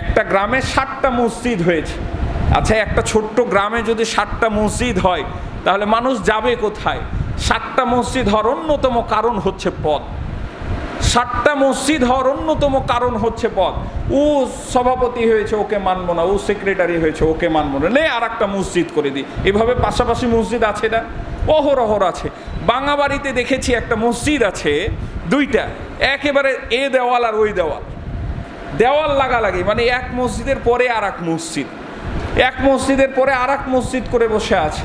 একটা গ্রামে 60টা মসজিদ হয়েছে। আচ্ছা, একটা ছোট্ট গ্রামে যদি 60টা মসজিদ হয় তাহলে মানুষ যাবে কোথায়? 60টা মসজিদ হওয়ার অন্যতম কারণ হচ্ছে পদ। 60টা মসজিদ হওয়ার অন্যতম কারণ হচ্ছে পদ। ও সভাপতি হয়েছে, ওকে মানবো না, ও সেক্রেটারি হয়েছে, ওকে মানবো না, নে আর একটা মসজিদ করে দিই। এভাবে পাশাপাশি মসজিদ আছে না? অহরহর আছে। বাঙাবাড়িতে দেখেছি একটা মসজিদ আছে দুইটা, একেবারে এ দেওয়াল আর ওই দেওয়াল, দেওয়াল লাগালাগি, মানে এক মসজিদের পরে আর এক মসজিদ, এক মসজিদের পরে আর এক মসজিদ করে বসে আছে।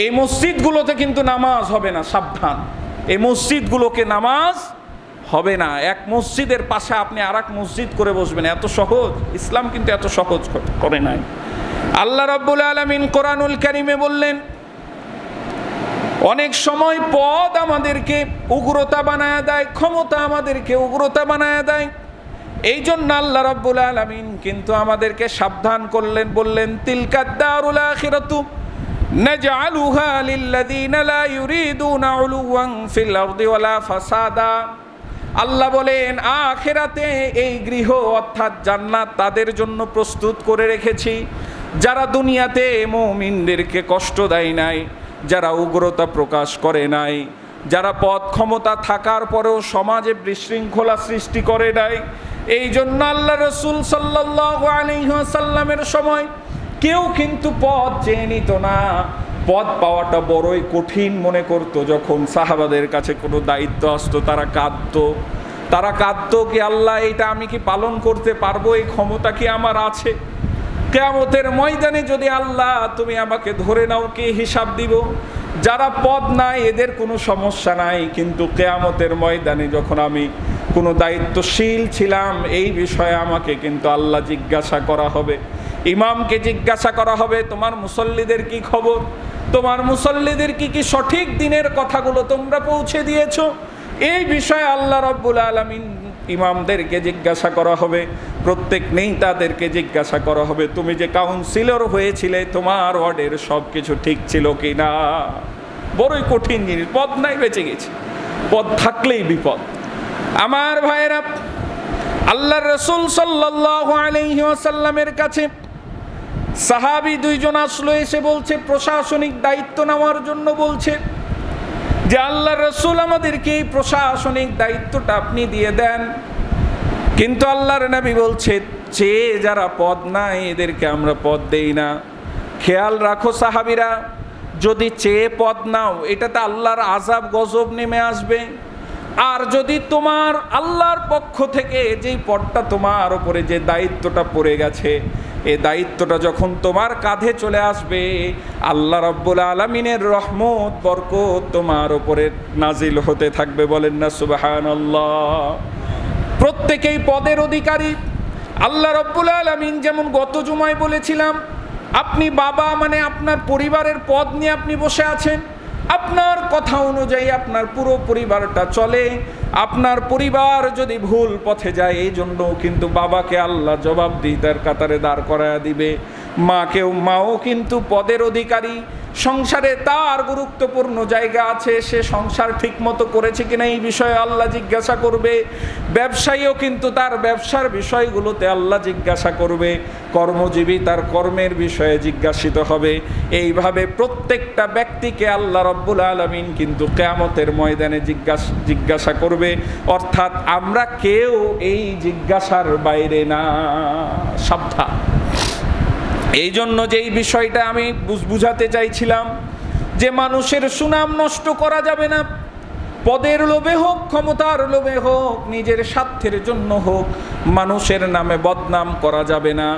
এই মসজিদগুলোতে কিন্তু নামাজ হবে না, সাবধান। এই মসজিদগুলোকে নামাজ হবে না। এক মসজিদের পাশে আপনি আর এক মসজিদ করে বসবেন, এত সহজ? ইসলাম কিন্তু এত সহজ করে নাই। আল্লাহ রাব্বুল আলামিন কোরআনুল কারীমে বললেন, অনেক সময় পদ আমাদেরকে উগ্রতা বানায় দেয়, ক্ষমতা আমাদেরকে উগ্রতা বানায় দেয়। এই জন্য আল্লাহ রাব্বুল আলামিন কিন্তু আমাদেরকে সাবধান করলেন, বললেন, তিলকা দারুল আখিরাতু নাজআলুহা লিল্লাযিনা লা ইউরিদুনা উলুওয়ান ফিল আরদি ওয়ালা ফাসাদা। আল্লাহ বলেন, আখিরাতে এই গৃহ অর্থাৎ জান্নাত তাদের জন্য প্রস্তুত করে রেখেছি যারা দুনিয়াতে মুমিনদেরকে কষ্ট দেয় নাই, যারা উগ্রতা প্রকাশ করে নাই, যারা পদ ক্ষমতা থাকার পরেও সমাজে বিশৃঙ্খলা সৃষ্টি করে নাই। এই জন্য আল্লাহ রাসূল সাল্লাল্লাহু আলাইহি ওয়াসাল্লামের সময় কেউ কিন্তু পদ চেয়ে নিত না। পদ পাওয়াটা বড়ই কঠিন মনে করত। যখন সাহাবাদের কাছে কোনো দায়িত্ব আসতো তারা কাঁদতো কি, আল্লাহ এটা আমি কি পালন করতে পারবো? এই ক্ষমতা কি আমার আছে? কিয়ামতের ময়দানে যদি আল্লাহ তুমি আমাকে ধরে নাও, কে হিসাব দিব? যারা পদ নাই এদের কোনো সমস্যা নাই, কিন্তু কিয়ামতের ময়দানে যখন আমি কোনো দায়িত্বশীল ছিলাম এই বিষয়ে আমাকে কিন্তু আল্লাহ জিজ্ঞাসা করা হবে। ইমামকে জিজ্ঞাসা করা হবে, তোমার মুসল্লিদের কি খবর? তোমার মুসল্লিদের কি সঠিক দিনের কথাগুলো তোমরা পৌঁছে দিয়েছো? এই বিষয়ে আল্লাহ রাব্বুল আলামিন ইমামদেরকে জিজ্ঞাসা করা হবে, প্রত্যেক নেতাদেরকে জিজ্ঞাসা করা হবে, তুমি যে কাউন্সিলর হয়েছিলে তোমার ওয়ার্ডের সব কিছু ঠিক ছিল কি না? বড়ই কঠিন জিনিস। পদ নাই, বেঁচে গেছে। পদ থাকলেই বিপদ। আমার ভাইয়েরা, আল্লাহর রাসূল সাল্লাল্লাহু আলাইহি ওয়াসাল্লামের কাছে সাহাবী দুইজন আসলো, এসে বলছে, প্রশাসনিক দায়িত্ব নেওয়ার জন্য বলছে যে আল্লাহর রাসূল আমাদেরকে এই প্রশাসনিক দায়িত্বটা আপনি দিয়ে দেন। কিন্তু আল্লাহর নবী বলছে, চেয়ে যারা পদ নাই এদেরকে আমরা পদ দেই না। খেয়াল রাখো সাহাবীরা, যদি চেয়ে পদ নাও এটাতে আল্লাহর আযাব গজব নেমে আসবে। আর যদি তোমার আল্লাহর পক্ষ থেকে যেই পদটা তোমার উপরে, যে দায়িত্বটা পড়ে গেছে, এই দায়িত্বটা যখন তোমার কাঁধে চলে আসবে, আল্লাহ রাব্বুল আলামিনের রহমত বরকত তোমার উপরে নাজিল হতে থাকবে। বলেন না সুবহানাল্লাহ। প্রত্যেকেই পদের অধিকারী। আল্লাহ রাব্বুল আলামিন যেমন গত জুমায় বলেছিলাম, আপনি বাবা মানে আপনার পরিবারের পদ নিয়ে আপনি বসে আছেন, আপনার কথা অনুযায়ী আপনার পুরো পরিবারটা চলে। আপনার পরিবার যদি ভুল পথে যায়, এই জন্য কিন্তু বাবাকে আল্লাহ জবাবদিহিতার কাতারে দাঁড় করায়া দিবে। মাও কিন্তু পদের অধিকারী। সংসারে তার গুরুত্বপূর্ণ জায়গা আছে, সে সংসার ঠিক মতো করেছে কিনা এই বিষয়ে আল্লাহ জিজ্ঞাসা করবে। ব্যবসায়ীও কিন্তু তার ব্যবসার বিষয়গুলোতে আল্লাহ জিজ্ঞাসা করবে। কর্মজীবী তার কর্মের বিষয়ে জিজ্ঞাসিত হবে। এইভাবে প্রত্যেকটা ব্যক্তিকে আল্লাহ রাব্বুল আলামিন কিন্তু কিয়ামতের ময়দানে জিজ্ঞাসা করবে। অর্থাৎ আমরা কেউ এই জিজ্ঞাসার বাইরে না, সাবধান। এই জন্য যেই বিষয়টা আমি বুঝাতে চাইছিলাম, যে মানুষের সুনাম নষ্ট করা যাবে না। পদের লোভে হোক, ক্ষমতার লোভে হোক, নিজের স্বার্থের জন্য হোক, মানুষের নামে বদনাম করা যাবে না।